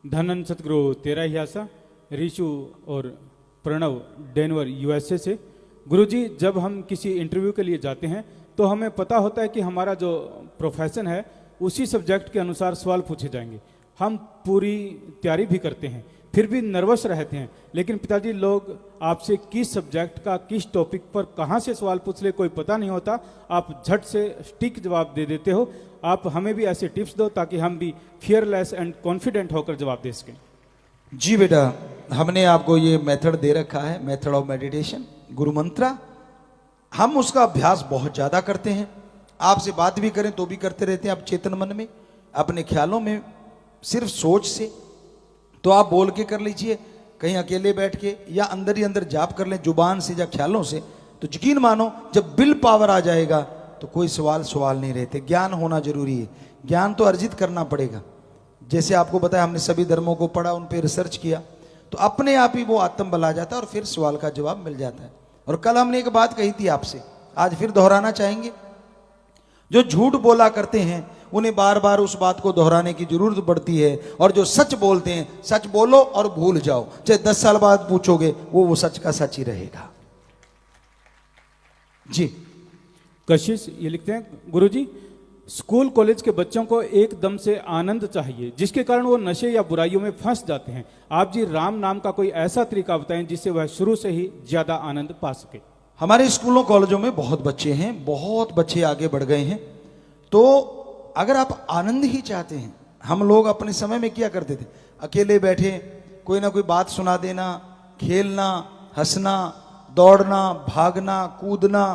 धनन सतगुरु तेरा ही आशा, ऋषु और Pranav Denver USA से। गुरुजी, जब हम किसी इंटरव्यू के लिए जाते हैं तो हमें पता होता है कि हमारा जो प्रोफेशन है उसी सब्जेक्ट के अनुसार सवाल पूछे जाएंगे। हम पूरी तैयारी भी करते हैं, फिर भी नर्वस रहते हैं। लेकिन पिताजी, लोग आपसे किस सब्जेक्ट का किस टॉपिक पर कहाँ से सवाल पूछ ले कोई पता नहीं होता। आप झट से स्टिक जवाब दे देते हो। आप हमें भी ऐसे टिप्स दो ताकि हम भी फियरलेस एंड कॉन्फिडेंट होकर जवाब दे सकें। जी बेटा, हमने आपको ये मेथड दे रखा है, मेथड ऑफ मेडिटेशन, गुरु मंत्रा। हम उसका अभ्यास बहुत ज़्यादा करते हैं। आपसे बात भी करें तो भी करते रहते हैं। आप चेतन मन में अपने ख्यालों में सिर्फ सोच से तो आप बोल के कर लीजिए, कहीं अकेले बैठ के या अंदर ही अंदर जाप कर लें जुबान से या ख्यालों से। तो यकीन मानो जब विल पावर आ जाएगा तो कोई सवाल नहीं रहते। ज्ञान होना जरूरी है, ज्ञान तो अर्जित करना पड़ेगा। जैसे आपको बताया, हमने सभी धर्मों को पढ़ा, उन पर रिसर्च किया, तो अपने आप ही वो आत्म बल आ जाता है और फिर सवाल का जवाब मिल जाता है। और कल हमने एक बात कही थी आपसे, आज फिर दोहराना चाहेंगे। जो झूठ बोला करते हैं उन्हें बार बार उस बात को दोहराने की जरूरत पड़ती है, और जो सच बोलते हैं, सच बोलो और भूल जाओ, चाहे 10 साल बाद पूछोगे वो सच का सच ही रहेगा। जी कशिश ये लिखते हैं, गुरुजी, स्कूल कॉलेज के बच्चों को एकदम से आनंद चाहिए जिसके कारण वो नशे या बुराइयों में फंस जाते हैं। आप जी राम नाम का कोई ऐसा तरीका बताएं जिससे वह शुरू से ही ज्यादा आनंद पा सके। हमारे स्कूलों कॉलेजों में बहुत बच्चे हैं, बहुत बच्चे आगे बढ़ गए हैं। तो अगर आप आनंद ही चाहते हैं, हम लोग अपने समय में क्या करते थे, अकेले बैठे कोई ना कोई बात सुना देना, खेलना, हंसना, दौड़ना, भागना, कूदना,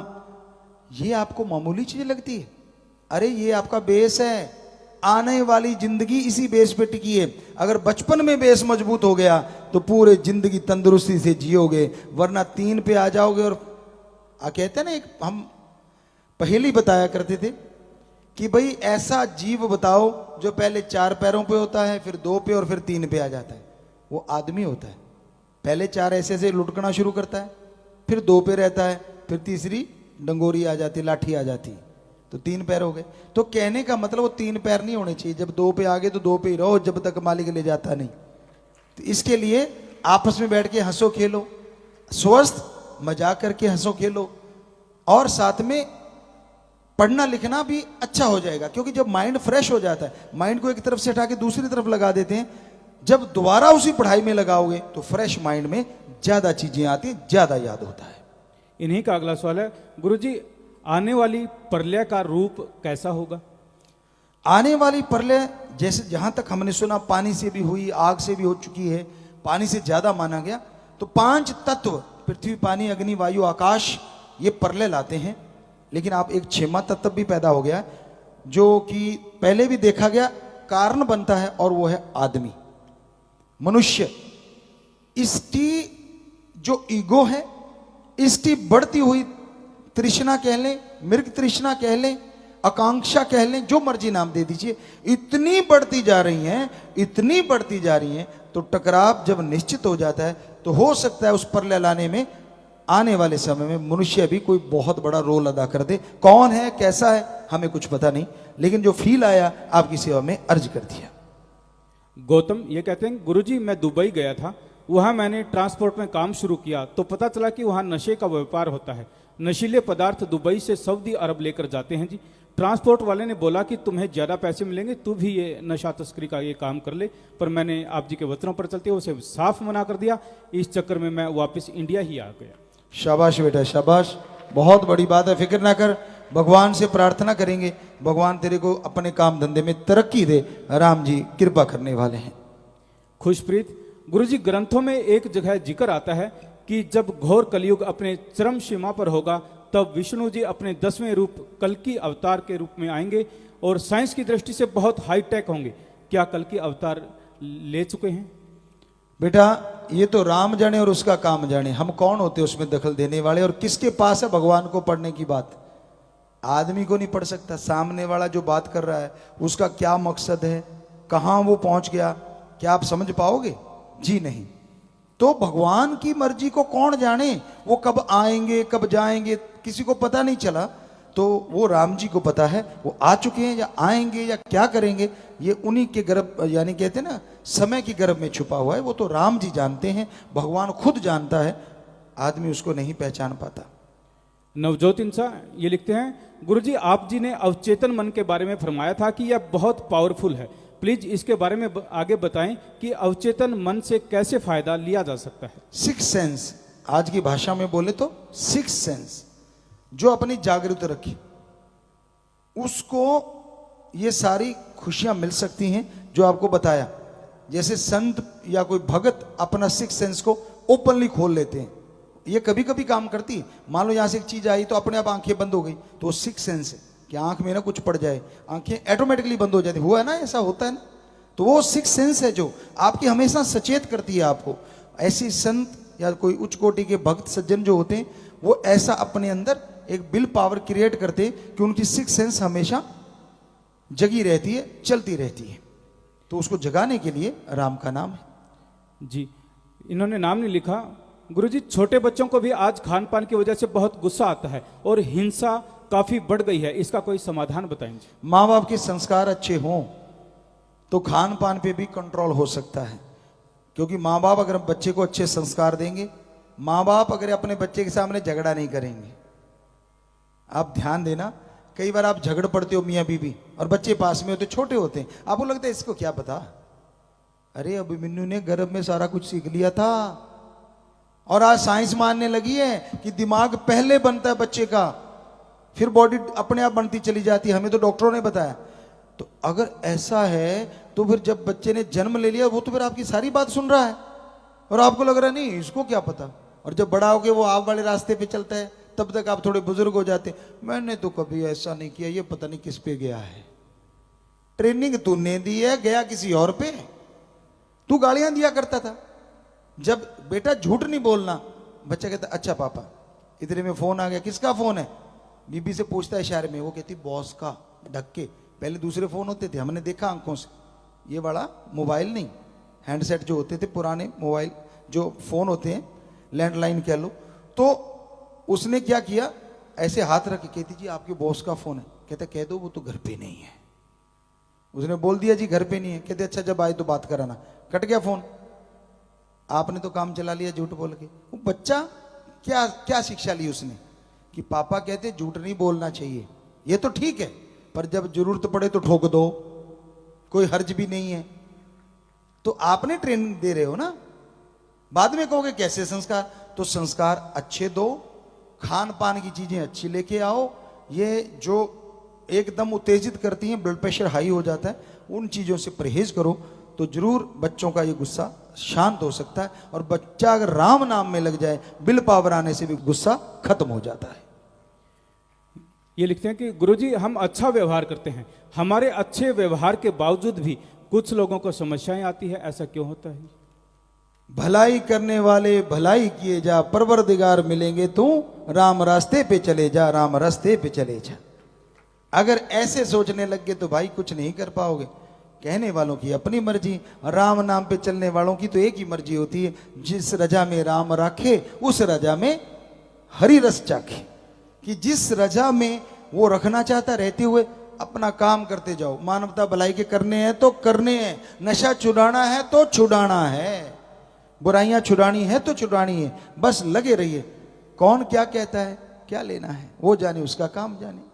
ये आपको मामूली चीज लगती है। अरे ये आपका बेस है, आने वाली जिंदगी इसी बेस पे टिकी है। अगर बचपन में बेस मजबूत हो गया तो पूरे जिंदगी तंदुरुस्ती से जियोगे, वरना 3 पे आ जाओगे। और कहते हैं ना, एक हम पहेली बताया करते थे कि भाई ऐसा जीव बताओ जो पहले 4 पैरों पे होता है, फिर 2 पे और फिर 3 पे आ जाता है। वो आदमी होता है। पहले 4 ऐसे ऐसे लुढ़कना शुरू करता है, फिर 2 पे रहता है, फिर तीसरी डंगोरी आ जाती, लाठी आ जाती, तो 3 पैर हो गए। तो कहने का मतलब वो 3 पैर नहीं होने चाहिए। जब 2 पे आ गए तो 2 पे ही रहो जब तक मालिक ले जाता नहीं। तो इसके लिए आपस में बैठ के हंसो खेलो, स्वस्थ मजाक करके हंसो खेलो, और साथ में पढ़ना लिखना भी अच्छा हो जाएगा। क्योंकि जब माइंड फ्रेश हो जाता है, माइंड को एक तरफ से हटा के दूसरी तरफ लगा देते हैं, जब दोबारा उसी पढ़ाई में लगाओगे तो फ्रेश माइंड में ज्यादा चीजें आती हैं, ज्यादा याद होता है। इन्हीं का अगला सवाल है, गुरुजी, आने वाली प्रलय का रूप कैसा होगा? आने वाली प्रलय, जैसे जहां तक हमने सुना, पानी से भी हुई, आग से भी हो चुकी है, पानी से ज्यादा माना गया। तो 5 तत्व, पृथ्वी, पानी, अग्नि, वायु, आकाश, ये प्रलय लाते हैं। लेकिन आप एक 6वां तत्व भी पैदा हो गया, जो कि पहले भी देखा गया, कारण बनता है, और वो है आदमी, मनुष्य। इसकी जो ईगो है, इसकी बढ़ती हुई तृष्णा कह लें, मृग तृष्णा कह लें, आकांक्षा कह लें, जो मर्जी नाम दे दीजिए, इतनी बढ़ती जा रही हैं, इतनी बढ़ती जा रही हैं। तो टकराव जब निश्चित हो जाता है तो हो सकता है उस प्रलय लाने में आने वाले समय में मनुष्य भी कोई बहुत बड़ा रोल अदा कर दे। कौन है, कैसा है, हमें कुछ पता नहीं, लेकिन जो फील आया आपकी सेवा में अर्ज कर दिया। गौतम ये कहते हैं, गुरुजी, मैं दुबई गया था, वहां मैंने ट्रांसपोर्ट में काम शुरू किया तो पता चला कि वहां नशे का व्यापार होता है। नशीले पदार्थ दुबई से सऊदी अरब लेकर जाते हैं जी। ट्रांसपोर्ट वाले ने बोला कि तुम्हें ज़्यादा पैसे मिलेंगे, तू भी ये नशा तस्करी का ये काम कर ले, पर मैंने आप जी के वचनों पर चलते हुए उसे साफ मना कर दिया। इस चक्कर में मैं वापस इंडिया ही आ गया। शाबाश बेटा, शाबाश, बहुत बड़ी बात है। फिक्र ना कर, भगवान से प्रार्थना करेंगे, भगवान तेरे को अपने काम धंधे में तरक्की दे। राम जी कृपा करने वाले हैं। खुशप्रीत, गुरुजी, ग्रंथों में एक जगह जिक्र आता है कि जब घोर कलयुग अपने चरम सीमा पर होगा तब विष्णु जी अपने 10वें रूप कल्कि अवतार के रूप में आएंगे और साइंस की दृष्टि से बहुत हाईटेक होंगे। क्या कल्कि अवतार ले चुके हैं? बेटा ये तो राम जाने और उसका काम जाने, हम कौन होते उसमें दखल देने वाले। और किसके पास है भगवान को पढ़ने की बात? आदमी को नहीं पढ़ सकता। सामने वाला जो बात कर रहा है उसका क्या मकसद है, कहां वो पहुंच गया, क्या आप समझ पाओगे? जी नहीं। तो भगवान की मर्जी को कौन जाने, वो कब आएंगे कब जाएंगे किसी को पता नहीं चला। तो वो राम जी को पता है, वो आ चुके हैं या आएंगे या क्या करेंगे, ये उन्हीं के गर्भ, यानी कहते हैं ना समय की गर्भ में छुपा हुआ है, वो तो राम जी जानते हैं, भगवान खुद जानता है, आदमी उसको नहीं पहचान पाता। नवजोत इंसान ये लिखते हैं, गुरुजी आप जी ने अवचेतन मन के बारे में फरमाया था कि यह बहुत पावरफुल है, प्लीज इसके बारे में आगे बताएं कि अवचेतन मन से कैसे फायदा लिया जा सकता है। सिक्स सेंस, आज की भाषा में बोले तो सिक्स सेंस, जो अपनी जागृत रखी उसको ये सारी खुशियां मिल सकती हैं जो आपको बताया। जैसे संत या कोई भगत अपना सिक्स सेंस को ओपनली खोल लेते हैं, ये कभी कभी काम करती है। मान लो यहां से एक चीज आई तो अपने आप आंखें बंद हो गई, तो वो सिक्स सेंस है कि आंख में ना कुछ पड़ जाए, आंखें ऑटोमेटिकली बंद हो जाती। हुआ है ना, ऐसा होता है ना, तो वो सिक्स सेंस है जो आपकी हमेशा सचेत करती है आपको। ऐसी संत या कोई उच्च कोटि के भक्त सज्जन जो होते हैं वो ऐसा अपने अंदर एक विल पावर क्रिएट करते हैं कि उनकी सिक्स सेंस हमेशा जगी रहती है, चलती रहती है। तो उसको जगाने के लिए राम का नाम है जी। इन्होंने नाम नहीं लिखा। गुरुजी छोटे बच्चों को भी आज खान पान की वजह से बहुत गुस्सा आता है और हिंसा काफी बढ़ गई है, इसका कोई समाधान बताएंगे। माँ बाप के संस्कार अच्छे हों तो खान पान पे भी कंट्रोल हो सकता है, क्योंकि माँ बाप अगर बच्चे को अच्छे संस्कार देंगे, माँ बाप अगर अपने बच्चे के सामने झगड़ा नहीं करेंगे। आप ध्यान देना, कई बार आप झगड़ पड़ते हो मियाँ बीवी और बच्चे पास में होते, छोटे होते हैं, आपको लगता है इसको क्या पता, अरे अभिमन्यु ने गर्भ में सारा कुछ सीख लिया था। और आज साइंस मानने लगी है कि दिमाग पहले बनता है बच्चे का, फिर बॉडी अपने आप बनती चली जाती है, हमें तो डॉक्टरों ने बताया। तो अगर ऐसा है तो फिर जब बच्चे ने जन्म ले लिया वो तो फिर आपकी सारी बात सुन रहा है और आपको लग रहा है नहीं इसको क्या पता। और जब बड़ा होके वो आप वाले रास्ते पे चलता है तब तक आप थोड़े बुजुर्ग हो जाते, मैंने तो कभी ऐसा नहीं किया, ये पता नहीं किस पे गया है, ट्रेनिंग तूने दी है, गया किसी और पे। तू गालियां दिया करता था, जब बेटा झूठ नहीं बोलना, बच्चा कहता अच्छा पापा इतने में फोन आ गया, किसका फोन है, बीबी से पूछता है इशारे में, वो कहती बॉस का, ढक के। पहले दूसरे फोन होते थे, हमने देखा आंखों से, ये बड़ा मोबाइल नहीं, हैंडसेट जो होते थे पुराने मोबाइल जो फोन होते हैं, लैंडलाइन कह लो। तो उसने क्या किया, ऐसे हाथ रख के कहती जी आपके बॉस का फोन है, कहते कह दो वो तो घर पे नहीं है। उसने बोल दिया जी घर पे नहीं है, कहते अच्छा जब आए तो बात कराना, कट गया फोन। आपने तो काम चला लिया झूठ बोल के। वो बच्चा क्या क्या शिक्षा ली उसने कि पापा कहते झूठ नहीं बोलना चाहिए, ये तो ठीक है, पर जब जरूरत पड़े तो ठोक दो, कोई हर्ज भी नहीं है। तो आपने ट्रेनिंग दे रहे हो ना, बाद में कहोगे कैसे संस्कार, तो संस्कार अच्छे दो, खान पान की चीजें अच्छी लेके आओ, ये जो एकदम उत्तेजित करती हैं, ब्लड प्रेशर हाई हो जाता है, उन चीजों से परहेज करो तो जरूर बच्चों का ये गुस्सा शांत हो सकता है। और बच्चा अगर राम नाम में लग जाए, विल पावर आने से भी गुस्सा खत्म हो जाता है। ये लिखते हैं कि गुरुजी हम अच्छा व्यवहार करते हैं, हमारे अच्छे व्यवहार के बावजूद भी कुछ लोगों को समस्याएं आती है, ऐसा क्यों होता है? भलाई करने वाले भलाई किए जा, परवरदिगार मिलेंगे तू, राम रास्ते पे चले जा, राम रास्ते पे चले जा। अगर ऐसे सोचने लग गए तो भाई कुछ नहीं कर पाओगे। कहने वालों की अपनी मर्जी, राम नाम पे चलने वालों की तो एक ही मर्जी होती है, जिस रजा में राम राखे उस रजा में हरि रस चाखे। कि जिस रजा में वो रखना चाहता, रहते हुए अपना काम करते जाओ। मानवता भलाई के करने हैं तो करने हैं, नशा छुड़ाना है तो छुड़ाना है, बुराइयां छुड़ानी है तो छुड़ानी है, बस लगे रहिए। कौन क्या कहता है क्या लेना है, वो जाने, उसका काम जाने।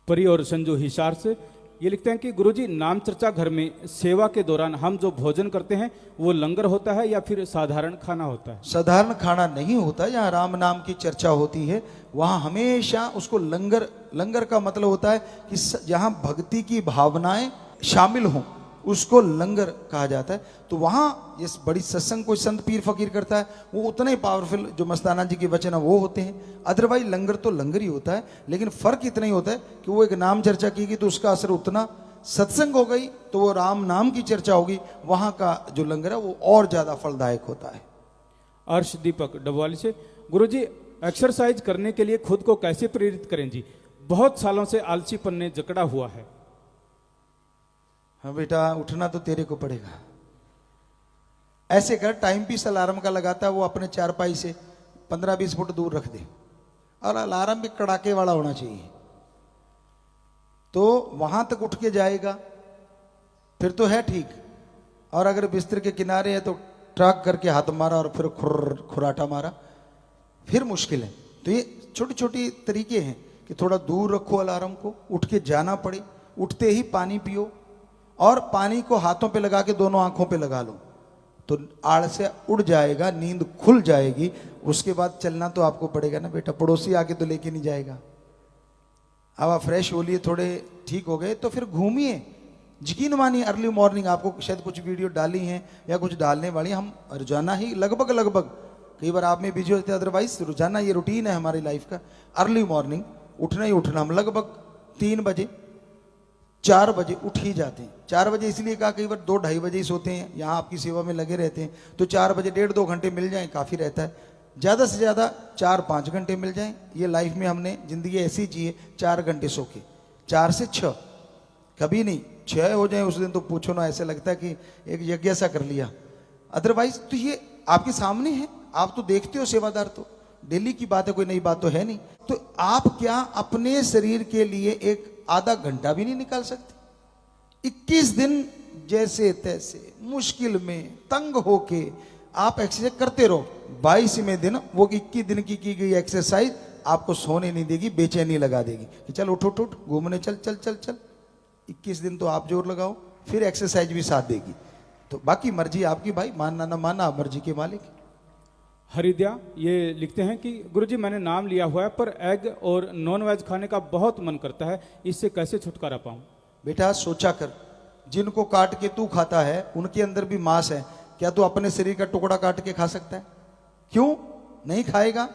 परी और संजू हिसार से ये लिखते हैं कि गुरुजी नाम चर्चा घर में सेवा के दौरान हम जो भोजन करते हैं वो लंगर होता है या फिर साधारण खाना होता है? साधारण खाना नहीं होता, जहाँ राम नाम की चर्चा होती है वहाँ हमेशा उसको लंगर, लंगर का मतलब होता है कि जहाँ भक्ति की भावनाएं शामिल हों उसको लंगर कहा जाता है। तो वहाँ ये बड़ी सत्संग कोई संत पीर फकीर करता है, वो उतना ही पावरफुल जो मस्ताना जी के वचन है वो होते हैं। अदरवाइज लंगर तो लंगर ही होता है, लेकिन फर्क इतना ही होता है कि वो एक नाम चर्चा की गई तो उसका असर उतना, सत्संग हो गई तो वो राम नाम की चर्चा होगी, वहाँ का जो लंगर है वो और ज्यादा फलदायक होता है। अर्श दीपक डबवाली से, गुरुजी एक्सरसाइज करने के लिए खुद को कैसे प्रेरित करें जी, बहुत सालों से आलसीपन ने जकड़ा हुआ है। हाँ बेटा, उठना तो तेरे को पड़ेगा। ऐसे कर, टाइम पीस अलार्म का लगाता है वो अपने चारपाई से 15-20 फुट दूर रख दे, और अलार्म भी कड़ाके वाला होना चाहिए, तो वहां तक उठ के जाएगा, फिर तो है ठीक। और अगर बिस्तर के किनारे है तो ट्रक करके हाथ मारा और फिर खुराटा मारा, फिर मुश्किल है। तो ये छोटी छोटी तरीके हैं कि थोड़ा दूर रखो अलार्म को, उठ के जाना पड़े, उठते ही पानी पियो और पानी को हाथों पे लगा के दोनों आंखों पे लगा लो तो आलस्य उड़ जाएगा, नींद खुल जाएगी। उसके बाद चलना तो आपको पड़ेगा ना बेटा, पड़ोसी आके तो लेके नहीं जाएगा। अब आप फ्रेश हो लिए, थोड़े ठीक हो गए तो फिर घूमिए। यकीन मानिए अर्ली मॉर्निंग, आपको शायद कुछ वीडियो डाली हैं या कुछ डालने वाली, हम रोजाना ही लगभग कई बार आप में बिजी होते हैं, अदरवाइज रोजाना ये रूटीन है हमारी लाइफ का, अर्ली मॉर्निंग उठना ही उठना। हम लगभग 3 बजे 4 बजे उठ ही जाते हैं। 4 बजे इसलिए कहा, कई बार 2-2:30 बजे ही सोते हैं, यहाँ आपकी सेवा में लगे रहते हैं, तो 4 बजे 1.5-2 घंटे मिल जाएं काफ़ी रहता है। ज़्यादा से ज़्यादा 4-5 घंटे मिल जाएं। ये लाइफ में हमने ज़िंदगी ऐसी जी है, 4 घंटे सो के, 4 से 6, कभी नहीं 6 हो जाए उस दिन तो पूछो ना, ऐसे लगता है कि एक यज्ञ सा कर लिया। अदरवाइज तो ये आपके सामने है, आप तो देखते हो सेवादार, तो डेली की बात है, कोई नई बात तो है नहीं। तो आप क्या अपने शरीर के लिए एक आधा घंटा भी नहीं निकाल सकते? 21 दिन जैसे तैसे मुश्किल में तंग होके आप एक्सरसाइज करते रहो। 22वें दिन वो 21 दिन की गई एक्सरसाइज आपको सोने नहीं देगी, बेचैनी लगा देगी कि चल उठ उठ उठ, घूमने चल चल चल चल। 21 दिन तो आप जोर लगाओ, फिर एक्सरसाइज भी साथ देगी। तो बाकी मर्जी आपकी भाई, मानना ना मानना आप मर्जी के मालिक। हरिद्या ये लिखते हैं कि गुरुजी मैंने नाम लिया हुआ है पर एग और नॉन वेज खाने का बहुत मन करता है, इससे कैसे छुटकारा पाऊं? बेटा सोचा कर, जिनको काट के तू खाता है उनके अंदर भी मांस है, क्या तू अपने शरीर का टुकड़ा काट के खा सकता है? क्यों नहीं खाएगा?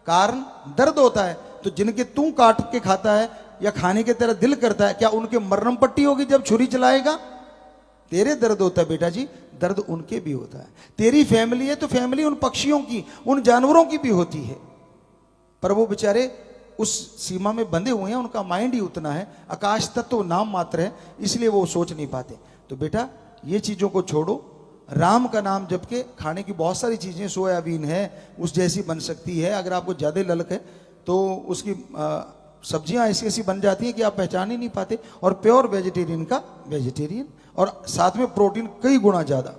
कारण दर्द होता है। तो जिनके तू काट के खाता है या खाने के तेरा दिल करता है, क्या उनके मरहम पट्टी होगी जब छुरी चलाएगा? तेरे दर्द होता है बेटा जी, दर्द उनके भी होता है। तेरी फैमिली है तो फैमिली उन पक्षियों की, उन जानवरों की भी होती है, पर वो बेचारे उस सीमा में बंधे हुए हैं, उनका माइंड ही उतना है, आकाश तत्व नाम मात्र है, इसलिए वो सोच नहीं पाते। तो बेटा ये चीजों को छोड़ो, राम का नाम जप के खाने की बहुत सारी चीजें, सोयाबीन है उस जैसी बन सकती है, अगर आपको ज्यादा ललक है तो उसकी सब्जियां ऐसी ऐसी बन जाती हैं कि आप पहचान ही नहीं पाते। और प्योर वेजिटेरियन का वेजिटेरियन, और साथ में प्रोटीन कई गुना ज्यादा।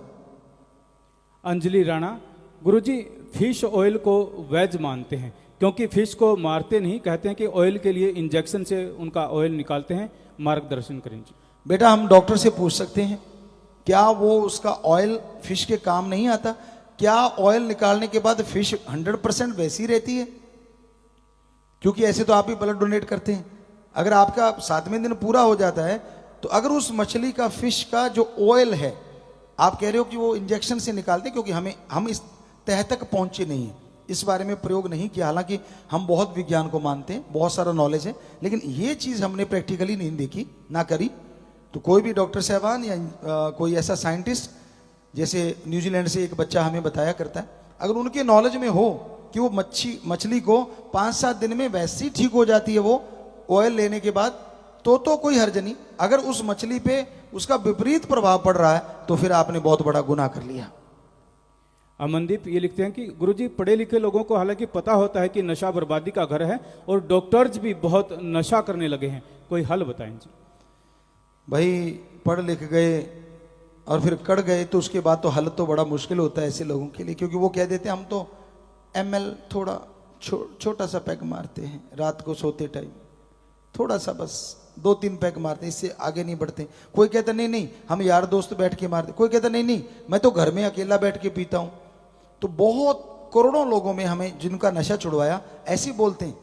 अंजलि राणा, गुरुजी फिश ऑयल को वेज मानते हैं क्योंकि फिश को मारते नहीं, कहते हैं कि ऑयल के लिए इंजेक्शन से उनका ऑयल निकालते हैं, मार्गदर्शन करें जी। बेटा हम डॉक्टर से पूछ सकते हैं, क्या वो उसका ऑयल फिश के काम नहीं आता? क्या ऑयल निकालने के बाद फिश 100% वैसी रहती है? क्योंकि ऐसे तो आप ही ब्लड डोनेट करते हैं। अगर आपका 7वें दिन पूरा हो जाता है तो अगर उस मछली का, फिश का जो ऑयल है, आप कह रहे हो कि वो इंजेक्शन से निकालते, क्योंकि हम इस तह तक पहुंचे नहीं है, इस बारे में प्रयोग नहीं किया। हालांकि हम बहुत विज्ञान को मानते हैं, बहुत सारा नॉलेज है, लेकिन ये चीज हमने प्रैक्टिकली नहीं देखी ना करी। तो कोई भी डॉक्टर साहबान या कोई ऐसा साइंटिस्ट, जैसे न्यूजीलैंड से एक बच्चा हमें बताया करता है, अगर उनके नॉलेज में हो कि वो मछली को 5-7 दिन में वैसी ठीक हो जाती है वो ऑयल लेने के बाद, तो कोई हर्ज नहीं। अगर उस मछली पे उसका विपरीत प्रभाव पड़ रहा है तो फिर आपने बहुत बड़ा गुनाह कर लिया। अमनदीप ये लिखते हैं कि गुरुजी पढ़े लिखे लोगों को हालांकि पता होता है कि नशा बर्बादी का घर है और डॉक्टर्स भी बहुत नशा करने लगे हैं, कोई हल बताएं जी। भाई पढ़ लिख गए और फिर कड़ गए तो उसके बाद तो हल तो बड़ा मुश्किल होता है ऐसे लोगों के लिए, क्योंकि वो कह देते हैं हम तो ml थोड़ा छोटा सा पैक मारते हैं रात को सोते टाइम, थोड़ा सा बस 2-3 पैक मारते हैं, इससे आगे नहीं बढ़ते। कोई कहता नहीं हम यार दोस्त बैठ के मारते, कोई कहता नहीं मैं तो घर में अकेला बैठ के पीता हूं। तो बहुत करोड़ों लोगों में हमें जिनका नशा छुड़वाया ऐसे बोलते हैं।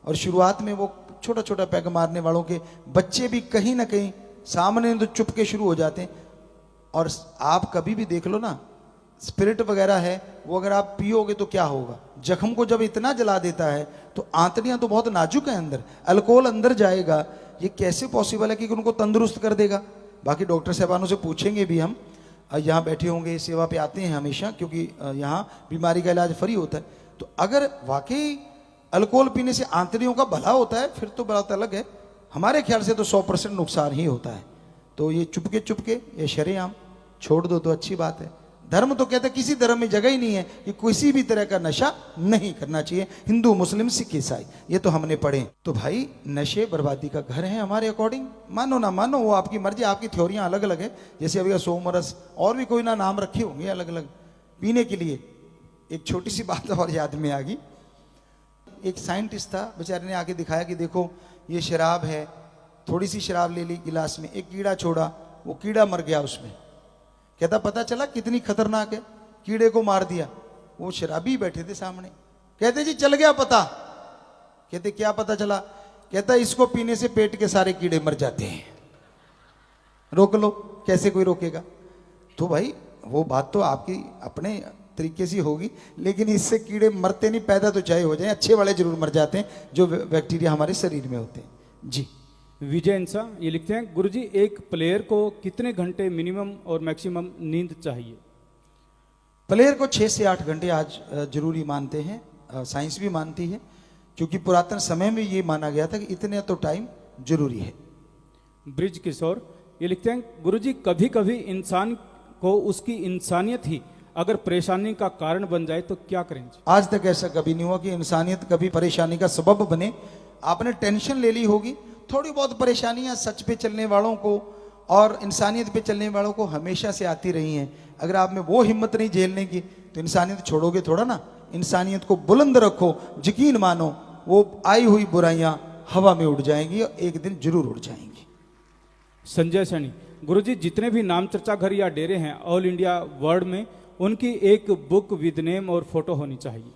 और शुरुआत में वो छोटा छोटा पैक मारने वालों के बच्चे भी कहीं ना कहीं सामने तो चुपके शुरू हो जाते हैं। और आप कभी भी देख लो ना, स्पिरिट वगैरह है वो अगर आप पियोगे तो क्या होगा, जख्म को जब इतना जला देता है तो आंतड़ियां तो बहुत नाजुक हैं अंदर, अल्कोहल अंदर जाएगा, ये कैसे पॉसिबल है कि उनको तंदुरुस्त कर देगा? बाकी डॉक्टर साहबानों से पूछेंगे भी हम, यहाँ बैठे होंगे, सेवा पे आते हैं हमेशा, क्योंकि यहाँ बीमारी का इलाज फ्री होता है। तो अगर वाकई अल्कोहल पीने से आंतड़ियों का भला होता है फिर तो बात अलग है, हमारे ख्याल से तो 100% नुकसान ही होता है। तो ये चुपके ये शरेआम छोड़ दो तो अच्छी बात है। धर्म तो कहता है किसी धर्म में जगह ही नहीं है कि किसी भी तरह का नशा नहीं करना चाहिए, हिंदू मुस्लिम सिख ईसाई, ये तो हमने पढ़े। तो भाई नशे बर्बादी का घर है हमारे अकॉर्डिंग, मानो ना मानो वो आपकी मर्जी, आपकी थ्योरियां अलग अलग है। जैसे अभी सोमरस और भी कोई ना नाम रखे होंगे अलग अलग पीने के लिए। एक छोटी सी बात और याद में आ गई, एक साइंटिस्ट था, बेचारे ने आके दिखाया कि देखो ये शराब है, थोड़ी सी शराब ले ली गिलास में, एक कीड़ा छोड़ा, वो कीड़ा मर गया उसमें। कहता पता चला कितनी खतरनाक है, कीड़े को मार दिया। वो शराबी बैठे थे सामने, कहते जी चल गया पता। कहते क्या पता चला? कहता इसको पीने से पेट के सारे कीड़े मर जाते हैं, रोक लो। कैसे कोई रोकेगा? तो भाई वो बात तो आपकी अपने तरीके से होगी, लेकिन इससे कीड़े मरते नहीं, पैदा तो चाहे हो जाए, अच्छे वाले जरूर मर जाते हैं जो बैक्टीरिया हमारे शरीर में होते हैं। जी विजय इंसा ये लिखते हैं, गुरुजी एक प्लेयर को कितने घंटे मिनिमम और मैक्सिमम नींद चाहिए? प्लेयर को 6 से 8 घंटे आज जरूरी मानते हैं, साइंस भी मानती है, क्योंकि पुरातन समय में ये माना गया था कि इतने तो टाइम जरूरी है। ब्रिज किशोर ये लिखते हैं, गुरुजी कभी कभी इंसान को उसकी इंसानियत ही अगर परेशानी का कारण बन जाए तो क्या करेंगे? आज तक ऐसा कभी नहीं हुआ कि इंसानियत कभी परेशानी का सबब बने। आपने टेंशन ले ली होगी, थोड़ी बहुत परेशानियां सच पे चलने वालों को और इंसानियत पे चलने वालों को हमेशा से आती रही हैं। अगर आप में वो हिम्मत नहीं झेलने की तो इंसानियत छोड़ोगे थोड़ा ना। इंसानियत को बुलंद रखो, यकीन मानो वो आई हुई बुराइयां हवा में उड़ जाएंगी और एक दिन जरूर उड़ जाएंगी। संजय सैनी, गुरुजी जितने भी नाम चर्चा घर या डेरे हैं ऑल इंडिया वर्ल्ड में, उनकी एक बुक विद नेम और फोटो होनी चाहिए।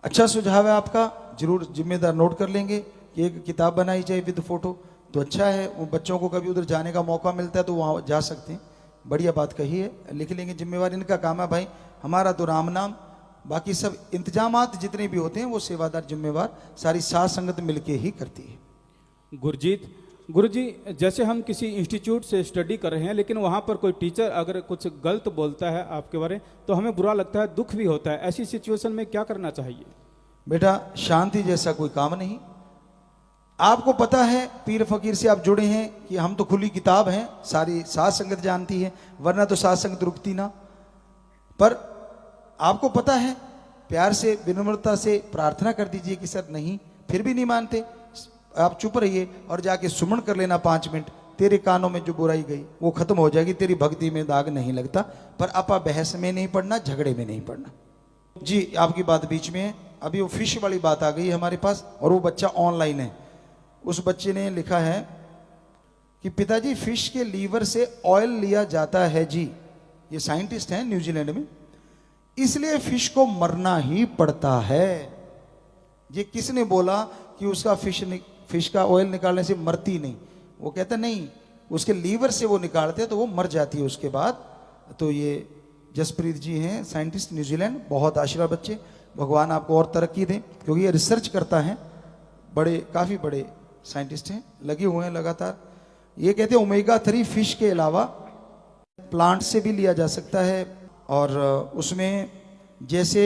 अच्छा सुझाव है आपका, जरूर जिम्मेदार नोट कर लेंगे कि एक किताब बनाई जाए विद फोटो, तो अच्छा है। वो बच्चों को कभी उधर जाने का मौका मिलता है तो वहाँ जा सकते हैं। बढ़िया बात कही है, लिख लेंगे। जिम्मेवार इनका काम है भाई, हमारा तो राम नाम, बाकी सब इंतजामात जितने भी होते हैं वो सेवादार जिम्मेवार सारी साथ संगत मिलके ही करती है। गुरजीत, गुरुजी जैसे हम किसी इंस्टीट्यूट से स्टडी कर रहे हैं, लेकिन वहाँ पर कोई टीचर अगर कुछ गलत बोलता है आपके बारे में तो हमें बुरा लगता है, दुख भी होता है, ऐसी सिचुएशन में क्या करना चाहिए? बेटा शांति जैसा कोई काम नहीं। आपको पता है पीर फकीर से आप जुड़े हैं कि हम तो खुली किताब हैं, सारी साथ संगत जानती है, वरना तो साथ संगत रुकती ना। पर आपको पता है, प्यार से विनम्रता से प्रार्थना कर दीजिए कि सर नहीं, फिर भी नहीं मानते, आप चुप रहिए और जाके सुमन कर लेना 5 मिनट। तेरे कानों में जो बुराई गई वो खत्म हो जाएगी, तेरी भक्ति में दाग नहीं लगता। पर आपा बहस में नहीं पड़ना, झगड़े में नहीं पड़ना। जी आपकी बात बीच में है। अभी वो फिश वाली बात आ गई है हमारे पास, और वो बच्चा ऑनलाइन है। उस बच्चे ने लिखा है कि पिताजी फिश के लीवर से ऑयल लिया जाता है जी, ये साइंटिस्ट हैं न्यूजीलैंड में, इसलिए फिश को मरना ही पड़ता है। ये किसने बोला कि उसका फिश का ऑयल निकालने से मरती नहीं? वो कहता नहीं, उसके लीवर से वो निकालते हैं तो वो मर जाती है उसके बाद। तो ये जसप्रीत जी हैं साइंटिस्ट न्यूजीलैंड, बहुत आशीर्वाद बच्चे, भगवान आपको और तरक्की दें, क्योंकि ये रिसर्च करता है, बड़े काफ़ी बड़े साइंटिस्ट हैं, लगे हुए हैं लगातार। ये कहते हैं ओमेगा 3 फिश के अलावा प्लांट से भी लिया जा सकता है, और उसमें जैसे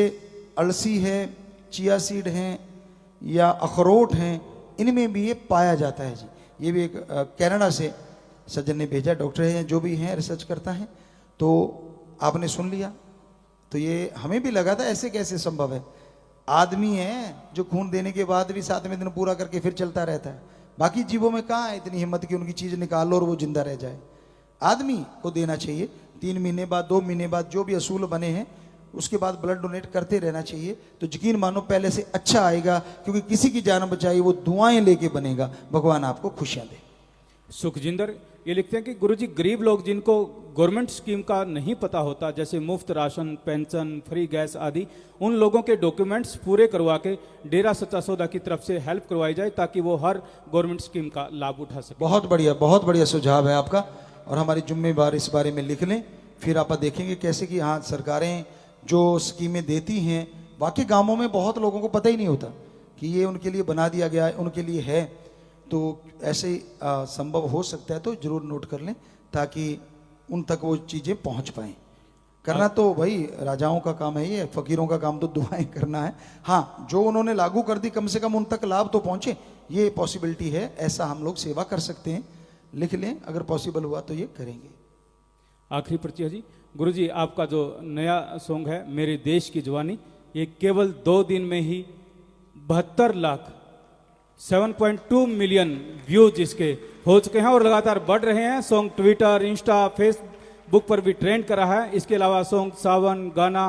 अलसी है, चिया सीड हैं या अखरोट हैं, इनमें भी ये पाया जाता है जी। ये भी एक कनाडा से सज्जन ने भेजा, डॉक्टर हैं जो भी हैं, रिसर्च करता है। तो आपने सुन लिया, तो ये हमें भी लगा था ऐसे कैसे संभव है। आदमी है जो खून देने के बाद भी 7वें दिन पूरा करके फिर चलता रहता है। बाकी जीवों में कहाँ है इतनी हिम्मत कि उनकी चीज़ निकाल लो और वो जिंदा रह जाए। आदमी को देना चाहिए 3 महीने बाद, 2 महीने बाद, जो भी असूल बने हैं उसके बाद ब्लड डोनेट करते रहना चाहिए। तो यकीन मानो पहले से अच्छा आएगा, क्योंकि किसी की जान बचाई वो दुआएं लेके बनेगा। भगवान आपको खुशियां दे। सुखजिंदर ये लिखते हैं कि गुरुजी गरीब लोग जिनको गवर्नमेंट स्कीम का नहीं पता होता, जैसे मुफ्त राशन, पेंशन, फ्री गैस आदि, उन लोगों के डॉक्यूमेंट्स पूरे करवा के डेरा सच्चा सौदा की तरफ से हेल्प करवाई जाए ताकि वो हर गवर्नमेंट स्कीम का लाभ उठा सके। बहुत बढ़िया सुझाव है आपका, और हमारी जिम्मेवार इस बारे में लिख लें। फिर आप देखेंगे कैसे कि हाँ सरकारें जो स्कीमें देती हैं, बाकी गांवों में बहुत लोगों को पता ही नहीं होता कि ये उनके लिए बना दिया गया है, उनके लिए है। तो ऐसे संभव हो सकता है तो जरूर नोट कर लें, ताकि उन तक वो चीज़ें पहुंच पाएं। करना तो भाई राजाओं का काम है, ये फकीरों का काम तो दुआएं करना है। हाँ जो उन्होंने लागू कर दी, कम से कम उन तक लाभ तो पहुंचे, ये पॉसिबिलिटी है, ऐसा हम लोग सेवा कर सकते हैं। लिख लें, अगर पॉसिबल हुआ तो ये करेंगे। आखिरी पर्ची है जी, गुरुजी आपका जो नया सॉन्ग है मेरे देश की जवानी, ये केवल 2 दिन में ही 72 लाख 7.2 मिलियन व्यूज इसके हो चुके हैं और लगातार बढ़ रहे हैं। सॉन्ग ट्विटर, इंस्टा, फेसबुक पर भी ट्रेंड कर रहा है। इसके अलावा सॉन्ग सावन, गाना,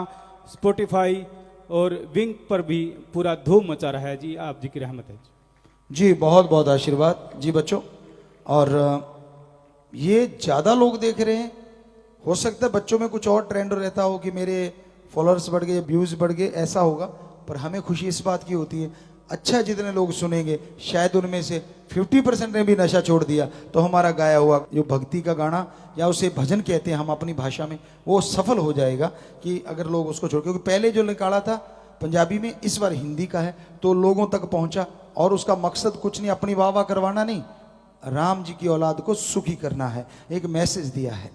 स्पॉटिफाई और विंग पर भी पूरा धूम मचा रहा है। जी आप जी की रहमत है। जी बहुत बहुत आशीर्वाद जी बच्चों। और ये ज़्यादा लोग देख रहे हैं, हो सकता है बच्चों में कुछ और ट्रेंड रहता हो कि मेरे फॉलोअर्स बढ़ गए, व्यूज़ बढ़ गए, ऐसा होगा। पर हमें खुशी इस बात की होती है, अच्छा जितने लोग सुनेंगे शायद उनमें से 50% ने भी नशा छोड़ दिया तो हमारा गाया हुआ जो भक्ति का गाना या उसे भजन कहते हैं हम अपनी भाषा में, वो सफल हो जाएगा कि अगर लोग उसको छोड़, क्योंकि पहले जो निकाला था पंजाबी में, इस बार हिंदी का है तो लोगों तक पहुंचा और उसका मकसद कुछ नहीं, अपनी वाह वाह करवाना नहीं, राम जी की औलाद को सुखी करना है, एक मैसेज दिया है।